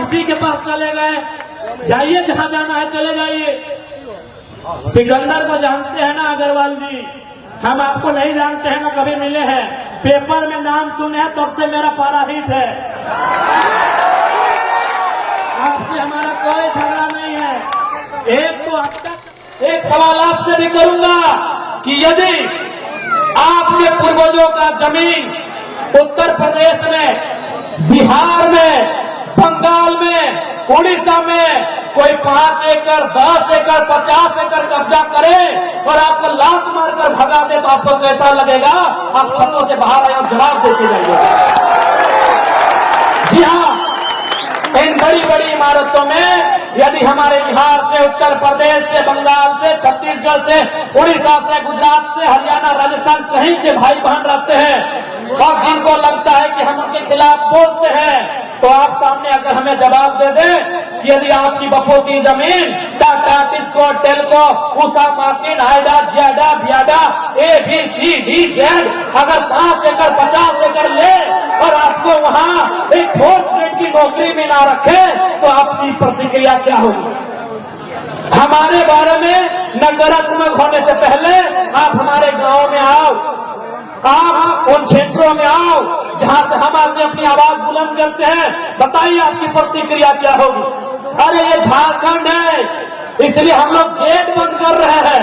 किसी के पास चले गए, जाइए जहां जाना है चले जाइए। सिकंदर को जानते हैं ना अग्रवाल जी, हम आपको नहीं जानते हैं ना कभी मिले हैं, पेपर में नाम सुने हैं तब से मेरा पारा हिट है। आपसे हमारा कोई झगड़ा नहीं है। एक सवाल आपसे भी करूंगा कि यदि आपके पूर्वजों का जमीन उत्तर प्रदेश में, बिहार में, बंगाल में, उड़ीसा में कोई 5 एकड़, 10 एकड़, 50 एकड़ कब्जा करे और आपको लात मारकर भगा दे तो आपको कैसा लगेगा? आप छतों से बाहर आए और जवाब देते जाइए। जी हाँ, इन बड़ी बड़ी इमारतों में यदि हमारे बिहार से, उत्तर प्रदेश से, बंगाल से, छत्तीसगढ़ से, उड़ीसा से, गुजरात से, हरियाणा, राजस्थान कहीं के भाई बहन रहते हैं और जिनको लगता है कि हम उनके खिलाफ बोलते हैं, तो आप सामने अगर हमें जवाब दे दें कि यदि आपकी बपोती जमीन टाटा, टिस्को, टेल्को, उषा मार्टिन, हाइडा, जियाडा, बियाडा, ABCD अगर 5 एकड़ 50 एकड़ ले और आपको वहां एक 4th ग्रेड की नौकरी में ना रखे तो आपकी प्रतिक्रिया क्या होगी? हमारे बारे में नकारात्मक होने से पहले आप हमारे गांव में आओ, आप उन क्षेत्रों में आओ जहां से हम आके अपनी आवाज बुलंद करते हैं, बताइए आपकी प्रतिक्रिया क्या होगी? अरे ये झारखंड है इसलिए हम लोग गेट बंद कर रहे हैं,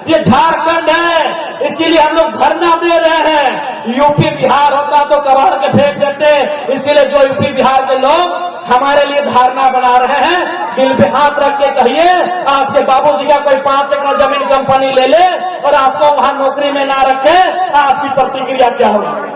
ये झारखंड है इसीलिए हम लोग धरना दे रहे हैं। यूपी बिहार होता तो कबाड़ के फेंक देते, इसीलिए जो यूपी बिहार के लोग हमारे लिए धारणा बना रहे हैं, दिल पे हाथ रख के कहिए आपके बाबूजी का कोई 5 एकड़ जमीन कंपनी ले ले और आपको वहां नौकरी में ना रखे, आपकी प्रतिक्रिया क्या होगी?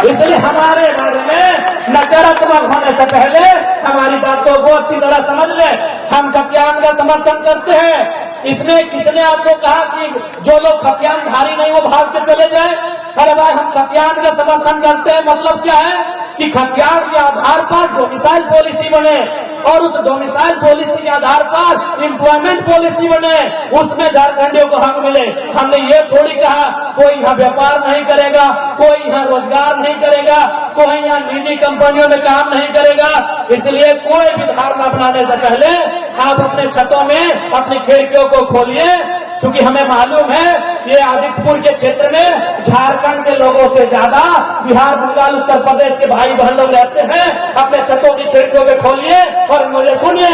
इसलिए हमारे बारे में नकारात्मक होने से पहले हमारी बातों को अच्छी तरह समझ ले। हम खतियान का समर्थन करते हैं। इसमें किसने आपको कहा कि जो लोग खतियानधारी नहीं वो भाग के चले जाए? अरे भाई, हम खतियान का समर्थन करते हैं, मतलब क्या है कि खतियान के आधार पर डोमिसाइल पॉलिसी बने और उस डोमिसाइल पॉलिसी के आधार पर एम्प्लॉयमेंट पॉलिसी बने, उसमें झारखंडियों को हक मिले। हमने ये थोड़ी कहा कोई यहाँ व्यापार नहीं करेगा, कोई यहाँ रोजगार नहीं करेगा, कोई यहाँ निजी कंपनियों में काम नहीं करेगा। इसलिए कोई भी धारणा बनाने से पहले आप अपने छतों में अपनी खिड़कियों को खोलिए, क्योंकि हमें मालूम है ये आदित्यपुर के क्षेत्र में झारखंड के लोगों से ज्यादा बिहार, बंगाल, उत्तर प्रदेश के भाई बहन लोग रहते हैं। अपने छतों की खिड़कियों को खोलिए और मुझे सुनिए,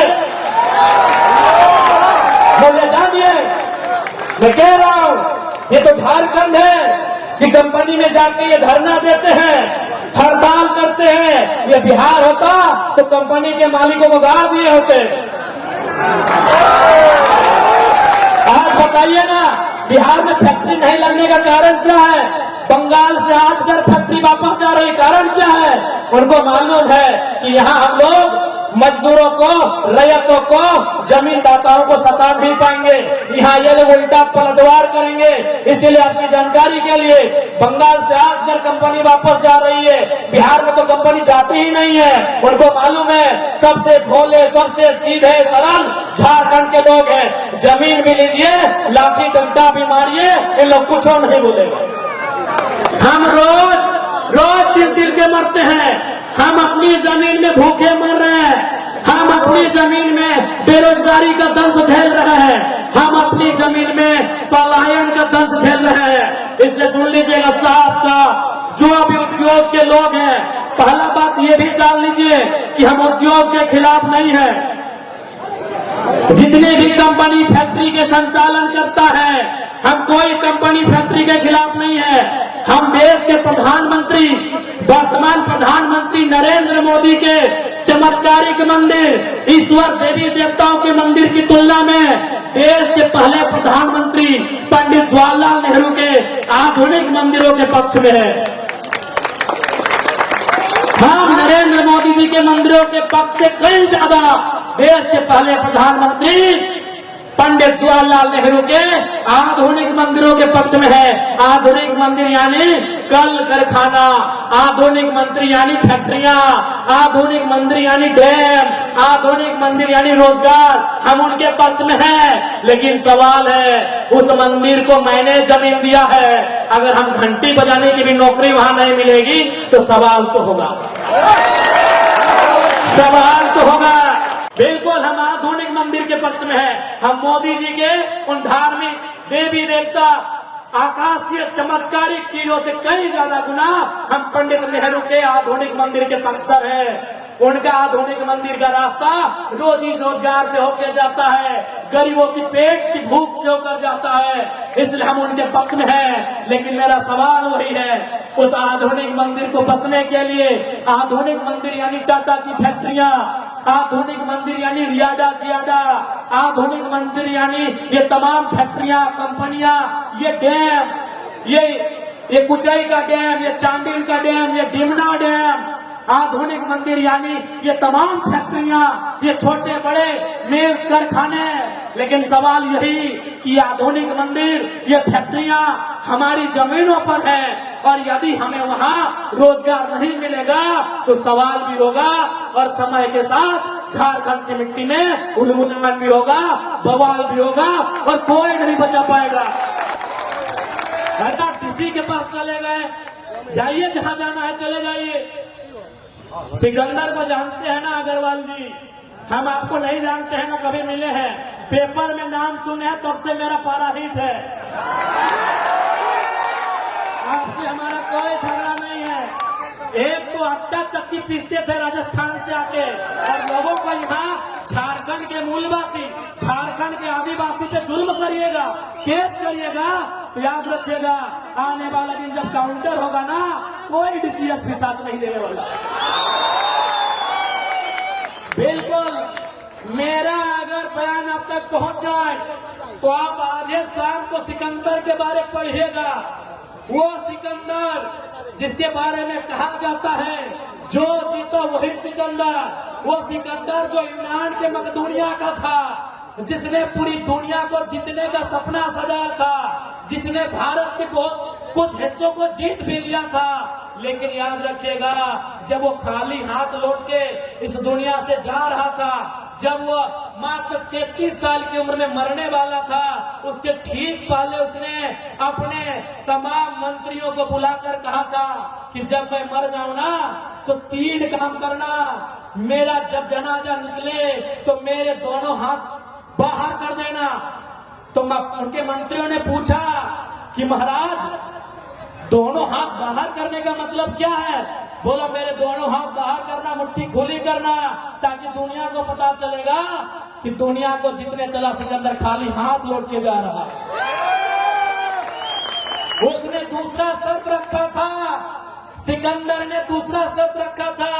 मुझे जानिए, मैं कह रहा हूं ये तो झारखंड है कि कंपनी में जाके ये धरना देते हैं, हड़ताल करते हैं। ये बिहार होता तो कंपनी के मालिकों को गाड़ दिए होते। आज बताइए ना, बिहार में फैक्ट्री नहीं लगने का कारण क्या है? बंगाल से 8,000 फैक्ट्री वापस जा रही, कारण क्या है? उनको मालूम है कि यहाँ हम लोग मजदूरों को, रैयतों को, जमींदाताओं को सता नहीं पाएंगे, यहाँ ये लोग उल्टा पलटवार करेंगे। इसीलिए आपकी जानकारी के लिए बंगाल से 8,000 कंपनी वापस जा रही है, बिहार में तो कंपनी जाती ही नहीं है। उनको मालूम है सबसे भोले, सबसे सीधे सरल झारखंड के लोग हैं। जमीन भी लीजिए, लाठी डंडा भी मारिए, इन लोग कुछ नहीं बोलेगा। हम रोज दिल के मरते हैं, हम अपनी जमीन में भूखे मर रहे हैं, हम अपनी जमीन में बेरोजगारी का दंश झेल रहे हैं, हम अपनी जमीन में पलायन का दंश झेल रहे हैं। इसलिए सुन लीजिएगा साफ साफ, जो भी उद्योग के लोग हैं, पहला बात ये भी जान लीजिए कि हम उद्योग के खिलाफ नहीं है। जितने भी कंपनी फैक्ट्री के संचालन करता है, हम कोई कंपनी फैक्ट्री के खिलाफ नहीं है। हम देश के प्रधानमंत्री, वर्तमान प्रधानमंत्री नरेंद्र मोदी के चमत्कारिक मंदिर, ईश्वर देवी देवताओं के मंदिर की तुलना में देश के पहले प्रधानमंत्री पंडित जवाहरलाल नेहरू के आधुनिक मंदिरों के पक्ष में है। हम नरेंद्र मोदी जी के मंदिरों के पक्ष से कई ज्यादा देश के पहले प्रधानमंत्री पंडित जवाहरलाल नेहरू के आधुनिक मंदिरों के पक्ष में है। आधुनिक मंदिर यानी कल कारखाना, आधुनिक मंदिर यानी फैक्ट्रियां, आधुनिक मंदिर यानी डैम, आधुनिक मंदिर यानी रोजगार, हम उनके पक्ष में हैं। लेकिन सवाल है, उस मंदिर को मैंने जमीन दिया है, अगर हम घंटी बजाने की भी नौकरी वहां नहीं मिलेगी तो सवाल तो होगा। सवाल तो होगा। बिल्कुल हम आधुनिक मंदिर के पक्ष में हैं। हम मोदी जी के उन धार्मिक देवी देवता आकाशीय चमत्कारिक चीजों से कई ज्यादा गुना हम पंडित नेहरू के आधुनिक मंदिर के पक्षधर हैं। उनका आधुनिक मंदिर का रास्ता रोजी रोजगार से होकर जाता है, गरीबों की पेट की भूख से होकर जाता है, इसलिए हम उनके पक्ष में हैं। लेकिन मेरा सवाल वही है, उस आधुनिक मंदिर को बचने के लिए आधुनिक मंदिर यानी टाटा की फैक्ट्रियां, आधुनिक मंदिर यानी रियाडा जियाडा, आधुनिक मंदिर यानी ये तमाम फैक्ट्रियां, कंपनियां, ये डैम, ये कुचाई का डैम, ये चांडिल का डैम, ये डिमना डैम, आधुनिक मंदिर यानी ये तमाम फैक्ट्रियां, ये छोटे बड़े मेज कारखाने। लेकिन सवाल यही कि आधुनिक मंदिर, ये फैक्ट्रियां हमारी जमीनों पर है और यदि हमें वहां रोजगार नहीं मिलेगा तो सवाल भी होगा और समय के साथ झारखंड की मिट्टी में उन्मूलन भी होगा, बवाल भी होगा और कोई नहीं बचा पाएगा। डीसी के पास चले गए, जाइए जहां जाना है चले जाइए। सिकंदर को जानते हैं ना अग्रवाल जी, हम आपको नहीं जानते हैं ना कभी मिले हैं, पेपर में नाम सुने हैं तब से मेरा पारा हिट है। आपसे हमारा कोई झगड़ा नहीं है। एक तो आटा चक्की पीसते थे राजस्थान से आके और लोगों को यहाँ झारखंड के मूलवासी, झारखंड के आदिवासी पे जुल्म करिएगा, केस करिएगा तो याद रखिएगा आने वाला दिन जब काउंटर होगा ना, कोई डीसीएस भी साथ नहीं देने वाला। बिल्कुल मेरा अगर बयान आप तक पहुंच जाए तो आप आज शाम को सिकंदर के बारे में पढ़िएगा। वो सिकंदर जिसके बारे में कहा जाता है जो जीतो वही सिकंदर, वो सिकंदर जो यूनान के मकदूनिया का था, जिसने पूरी दुनिया को जीतने का सपना सजाया था, जिसने भारत के बहुत कुछ हिस्सों को जीत भी लिया था। लेकिन याद रखिएगा जब वो खाली हाथ लौट के इस दुनिया से जा रहा था, जब वो मात्र 33 साल की उम्र में मरने वाला था, उसके ठीक पहले उसने अपने तमाम मंत्रियों को बुलाकर कहा था कि जब मैं मर जाऊं ना तो 3 काम करना। मेरा जब जनाजा निकले तो मेरे दोनों हाथ बाहर कर देना। तो उनके मंत्रियों ने पूछा कि महाराज दोनों हाथ बाहर करने का मतलब क्या है? बोला मेरे दोनों हाथ बाहर करना, मुट्ठी खुली करना, ताकि दुनिया को पता चलेगा कि दुनिया को जितने चला सिकंदर खाली हाथ लौट के जा रहा। उसने दूसरा शर्त रखा था, सिकंदर ने दूसरा शर्त रखा था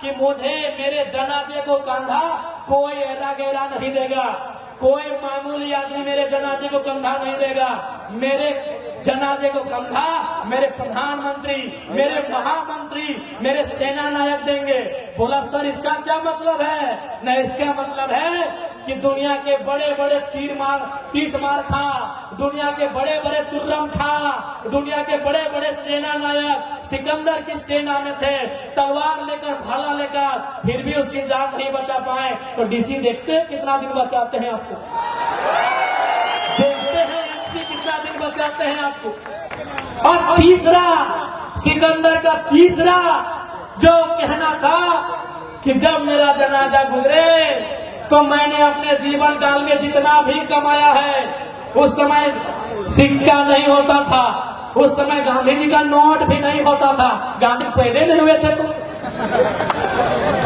कि मुझे मेरे जनाजे को कंधा कोई एरा गैरा नहीं देगा, कोई मामूली आदमी मेरे जनाजे को कंधा नहीं देगा। मेरे जनाजे को कंधा मेरे प्रधानमंत्री, मेरे महामंत्री, मेरे सेना नायक देंगे। बोला सर इसका क्या मतलब है? नहीं, इसका मतलब है कि दुनिया के बड़े बड़े तीस मार खा, दुनिया के बड़े बड़े तुर्रम खा, दुनिया के बड़े बड़े सेना नायक सिकंदर की सेना में थे, तलवार लेकर भाला लेकर, फिर भी उसकी जान नहीं बचा पाए। तो डीसी देखते हैं कितना दिन बचाते हैं आपको, देखते हैं एसपी कितना दिन बचाते हैं आपको। और तीसरा, सिकंदर का तीसरा जो कहना था कि जब मेरा जनाजा गुजरे तो मैंने अपने जीवन काल में जितना भी कमाया है, उस समय सिक्का नहीं होता था, उस समय गांधी जी का नोट भी नहीं होता था। गांधी पैदा नहीं हुए थे तो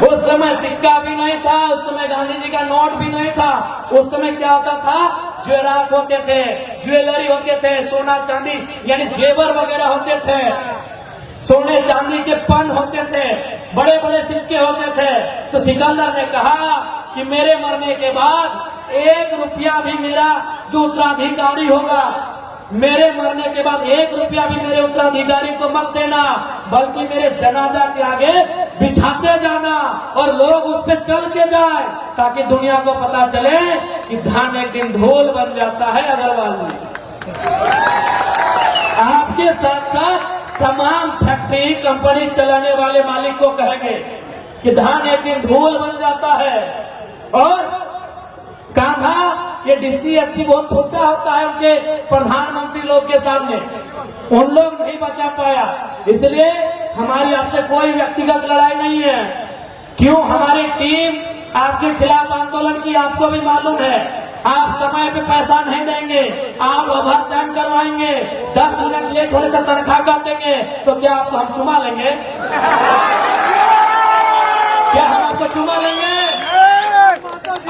उस समय सिक्का भी नहीं था, उस समय गांधी जी का नोट भी नहीं था। उस समय क्या होता था? ज्वेरात होते थे, ज्वेलरी होते थे, सोना चांदी यानी जेवर वगैरह होते थे, सोने चांदी के पन होते थे, बड़े बड़े सिक्के होते थे। तो सिकंदर ने कहा कि मेरे मरने के बाद 1 रुपया भी मेरा जो उत्तराधिकारी होगा, मेरे मरने के बाद 1 रुपया भी मेरे उत्तराधिकारी को मत देना, बल्कि मेरे जनाजा के आगे बिछाते जाना और लोग उस पे चल के जाए, ताकि दुनिया को पता चले कि धान एक दिन ढोल बन जाता है। अग्रवाल जी आपके साथ साथ तमाम फैक्ट्री कंपनी चलाने वाले मालिक को कहेंगे कि धान एक दिन धूल बन जाता है। और कांधा ये डीसीएसपी बहुत छोटा होता है उनके प्रधानमंत्री लोग के सामने, उन लोग नहीं बचा पाया। इसलिए हमारी आपसे कोई व्यक्तिगत लड़ाई नहीं है, क्यों हमारी टीम आपके खिलाफ आंदोलन की, आपको भी मालूम है। आप समय पे पैसा नहीं देंगे, आप ओवर टाइम करवाएंगे, 10 मिनट लेट होने से तनख्वाह काटेंगे, तो क्या आपको हम चुमा लेंगे? क्या हम आपको चुमा लेंगे?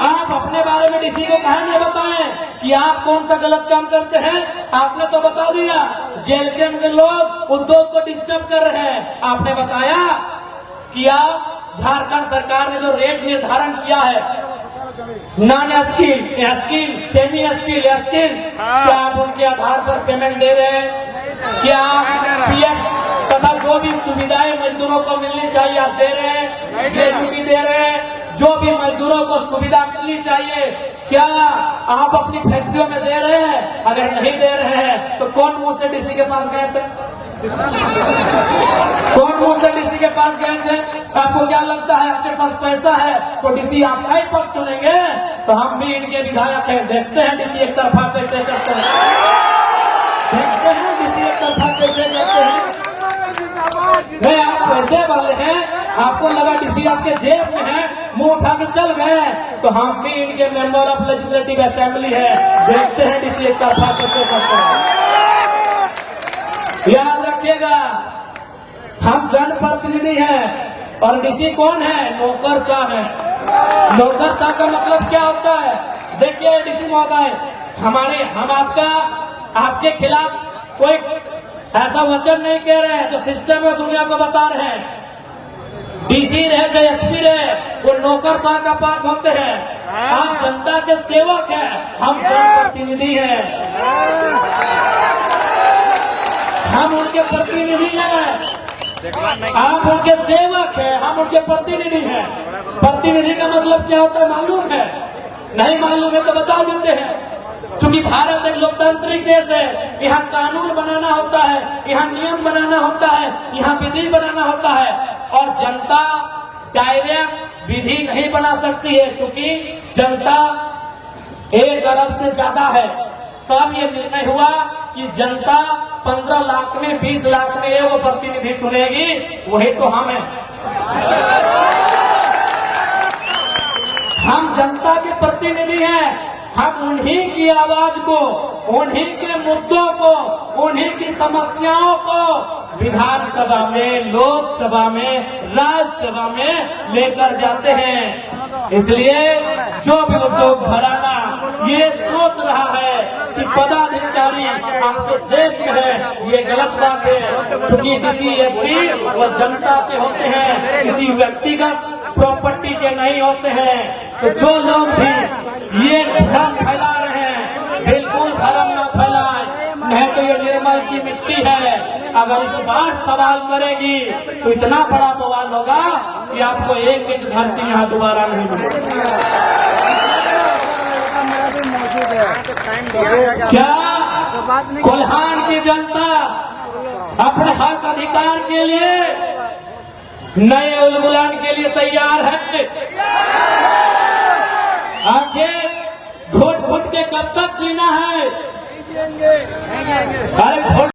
आप अपने बारे में डीसी को कहा नहीं बताएं कि आप कौन सा गलत काम करते हैं। आपने तो बता दिया जेल के अंदर लोग उद्योग को डिस्टर्ब कर रहे हैं। आपने बताया कि आप झारखंड सरकार ने जो रेट निर्धारण किया है, non skill, skill, semi skill, skill, क्या आप उनके आधार पर पेमेंट दे रहे हैं? क्या पीएफ तथा जो भी सुविधाएं मजदूरों को मिलनी चाहिए आप दे रहे हैं? ग्रेजुटी दे रहे हैं? जो भी मजदूरों को सुविधा मिलनी चाहिए क्या आप अपनी फैक्ट्रियों में दे रहे हैं? अगर नहीं दे रहे हैं तो कौन मुंह से डीसी के पास गए थे? कौन मुंह से डीसी के पास गए थे? आपको क्या लगता है आपके पास पैसा है तो डीसी आपका ही पक्ष सुनेंगे? तो हम भी इनके विधायक हैं, देखते हैं डीसी एक तरफा कैसे करते हैं, देखते हैं डीसी एक तरफा कैसे करते हैं। नहीं, आप पैसे वाले हैं, आपको लगा डीसी आपके जेब में है, मुंह उठा के चल गए, तो हम भी इनके मेंबर ऑफ लेजिस्लेटिव असेंबली है, देखते हैं डीसी एक तरफा कैसे करते हैं। याद रखिएगा हम जनप्रतिनिधि हैं और डीसी कौन है? नौकरशाह है। नौकरशाह का मतलब क्या होता है? देखिए डीसी महोदय, हम आपके खिलाफ कोई ऐसा वचन नहीं कह रहे हैं जो सिस्टम में दुनिया को बता रहे हैं। डीसी रहे चाहे एसपी रहे, वो नौकरशाह का पार्ट होते हैं। आप जनता के सेवक हैं, हम जनप्रतिनिधि हैं, हम उनके प्रतिनिधि हैं। आप उनके सेवक हैं, हम उनके प्रतिनिधि हैं। प्रतिनिधि का मतलब क्या होता है मालूम है? नहीं मालूम है तो बता देते हैं। क्योंकि भारत एक लोकतांत्रिक देश है, यहाँ कानून बनाना होता है, यहाँ नियम बनाना होता है, यहाँ विधि बनाना होता है, और जनता डायरेक्ट विधि नहीं बना सकती है। क्योंकि जनता 1 अरब से ज्यादा है, तब ये निर्णय हुआ कि जनता 15 लाख में 20 लाख में एगो प्रतिनिधि चुनेगी, वही तो हम हैं। हम जनता के प्रतिनिधि हैं, हम उन्हीं की आवाज को, उन्हीं के मुद्दों को, उन्हीं की समस्याओं को विधानसभा में, लोकसभा में, राज्यसभा में लेकर जाते हैं। इसलिए जो भी उद्योग घराना ये सोच रहा है कि पदाधिकारी आपके जेब में है, ये गलत बात है। क्योंकि डीसी एसपी वो जनता के होते हैं, किसी व्यक्तिगत प्रॉपर्टी के नहीं होते हैं। तो जो लोग भी ये भ्रम फैला रहे हैं, बिल्कुल भ्रम न फैलाएं, नहीं तो ये निर्मल की मिट्टी है। अगर इस बार सवाल करेगी तो इतना बड़ा बवाल होगा कि आपको 1 इंच धरती यहाँ दोबारा नहीं मिलेगी। क्या कोल्हान की जनता अपने हक अधिकार के लिए, नए उलगुलान के लिए तैयार है? आखिर घुट घुट के कब तक जीना है? अरे